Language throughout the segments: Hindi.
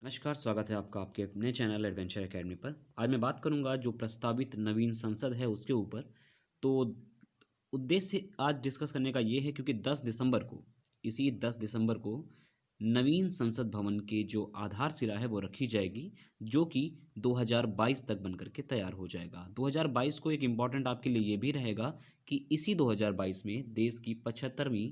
नमस्कार, स्वागत है आपका आपके अपने चैनल एडवेंचर एकेडमी पर। आज मैं बात करूंगा जो प्रस्तावित नवीन संसद है उसके ऊपर। तो उद्देश्य आज डिस्कस करने का ये है क्योंकि 10 दिसंबर को, इसी 10 दिसंबर को नवीन संसद भवन की जो आधारशिला है वो रखी जाएगी, जो कि 2022 तक बनकर के तैयार हो जाएगा। 2022 को एक इम्पॉर्टेंट आपके लिए ये भी रहेगा कि इसी 2022 में देश की 75वीं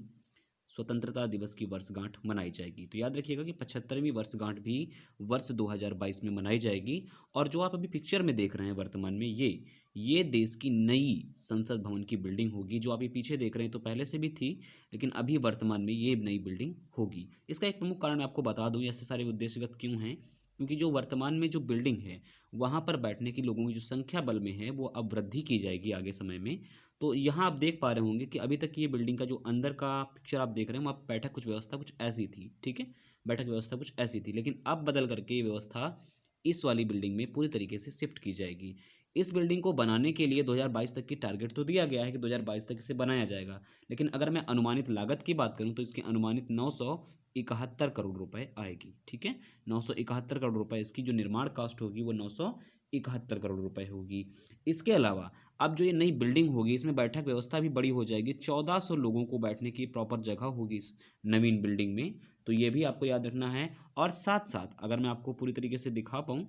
स्वतंत्रता दिवस की वर्षगांठ मनाई जाएगी। तो याद रखिएगा कि 75वीं वर्षगांठ भी वर्ष 2022 में मनाई जाएगी। और जो आप अभी पिक्चर में देख रहे हैं वर्तमान में, ये देश की नई संसद भवन की बिल्डिंग होगी। जो आप ये पीछे देख रहे हैं तो पहले से भी थी, लेकिन अभी वर्तमान में ये नई बिल्डिंग होगी। इसका एक प्रमुख कारण मैं आपको बता दूं, ऐसे सारे उद्देश्यगत क्यों हैं, क्योंकि जो वर्तमान में जो बिल्डिंग है वहाँ पर बैठने की लोगों की जो संख्या बल में है वो अब वृद्धि की जाएगी आगे समय में। तो यहाँ आप देख पा रहे होंगे कि अभी तक ये बिल्डिंग का जो अंदर का पिक्चर आप देख रहे हैं, वहाँ बैठक कुछ व्यवस्था कुछ ऐसी थी, ठीक है। बैठक व्यवस्था कुछ ऐसी थी, लेकिन अब बदल करके ये व्यवस्था इस वाली बिल्डिंग में पूरी तरीके से शिफ्ट की जाएगी। इस बिल्डिंग को बनाने के लिए 2022 तक की टारगेट तो दिया गया है कि 2022 तक इसे बनाया जाएगा, लेकिन अगर मैं अनुमानित लागत की बात करूं तो इसकी अनुमानित 971 करोड़ रुपए आएगी, ठीक है। 971 करोड़ रुपए इसकी जो निर्माण कास्ट होगी वो 971 करोड़ रुपए होगी। इसके अलावा अब जो ये नई बिल्डिंग होगी इसमें बैठक व्यवस्था भी बड़ी हो जाएगी। 1400 लोगों को बैठने की प्रॉपर जगह होगी इस नवीन बिल्डिंग में, तो ये भी आपको याद रखना है। और साथ साथ अगर मैं आपको पूरी तरीके से दिखा पाऊँ,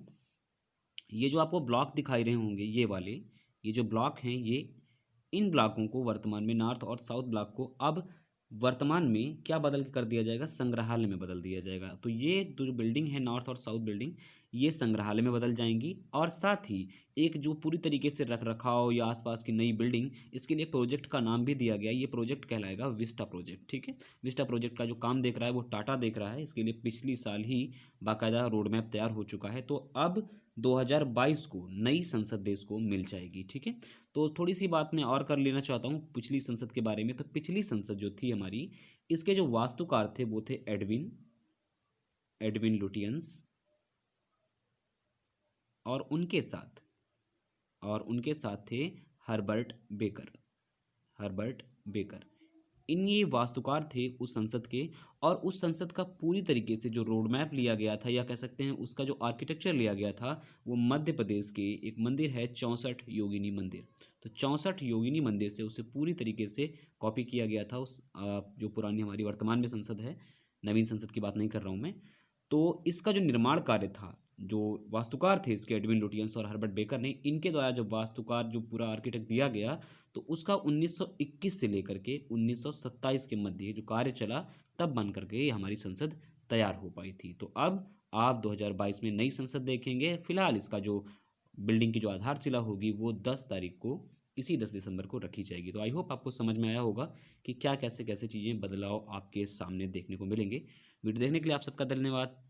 ये जो आपको ब्लॉक दिखाई रहे होंगे ये वाले, ये जो ब्लॉक हैं, ये इन ब्लॉकों को वर्तमान में नॉर्थ और साउथ ब्लॉक को अब वर्तमान में क्या बदल के कर दिया जाएगा, संग्रहालय में बदल दिया जाएगा। तो ये जो बिल्डिंग है नॉर्थ और साउथ बिल्डिंग, ये संग्रहालय में बदल जाएंगी। और साथ ही एक जो पूरी तरीके से रख रखाव या आसपास की नई बिल्डिंग, इसके लिए प्रोजेक्ट का नाम भी दिया गया है। ये प्रोजेक्ट कहलाएगा विस्टा प्रोजेक्ट, ठीक है। विस्टा प्रोजेक्ट का जो काम देख रहा है वो टाटा देख रहा है। इसके लिए पिछली साल ही बाकायदा रोड मैप तैयार हो चुका है। तो अब 2022 को नई संसद देश को मिल जाएगी, ठीक है। तो थोड़ी सी बात मैं और कर लेना चाहता हूँ पिछली संसद के बारे में। तो पिछली संसद जो थी हमारी, इसके जो वास्तुकार थे वो थे एडविन एडविन लुटियंस, और उनके साथ थे हर्बर्ट बेकर। हर्बर्ट बेकर, इन ये वास्तुकार थे उस संसद के। और उस संसद का पूरी तरीके से जो रोड मैप लिया गया था, या कह सकते हैं उसका जो आर्किटेक्चर लिया गया था, वो मध्य प्रदेश के एक मंदिर है 64 योगिनी मंदिर। तो 64 योगिनी मंदिर से उसे पूरी तरीके से कॉपी किया गया था। उस जो पुरानी हमारी वर्तमान में संसद है, नवीन संसद की बात नहीं कर रहा हूँ मैं। तो इसका जो निर्माण कार्य था, जो वास्तुकार थे इसके एडविन लुटियंस और हर्बर्ट बेकर ने, इनके द्वारा जो वास्तुकार जो पूरा आर्किटेक्ट दिया गया, तो उसका 1921 से लेकर के 1927 के मध्य जो कार्य चला, तब बन करके ये हमारी संसद तैयार हो पाई थी। तो अब आप 2022 में नई संसद देखेंगे। फिलहाल इसका जो बिल्डिंग की जो आधारशिला होगी वो 10 तारीख को, इसी 10 दिसंबर को रखी जाएगी। तो आई होप आपको समझ में आया होगा कि क्या कैसे कैसे चीज़ें बदलाव आपके सामने देखने को मिलेंगे। वीडियो देखने के लिए आप सबका धन्यवाद।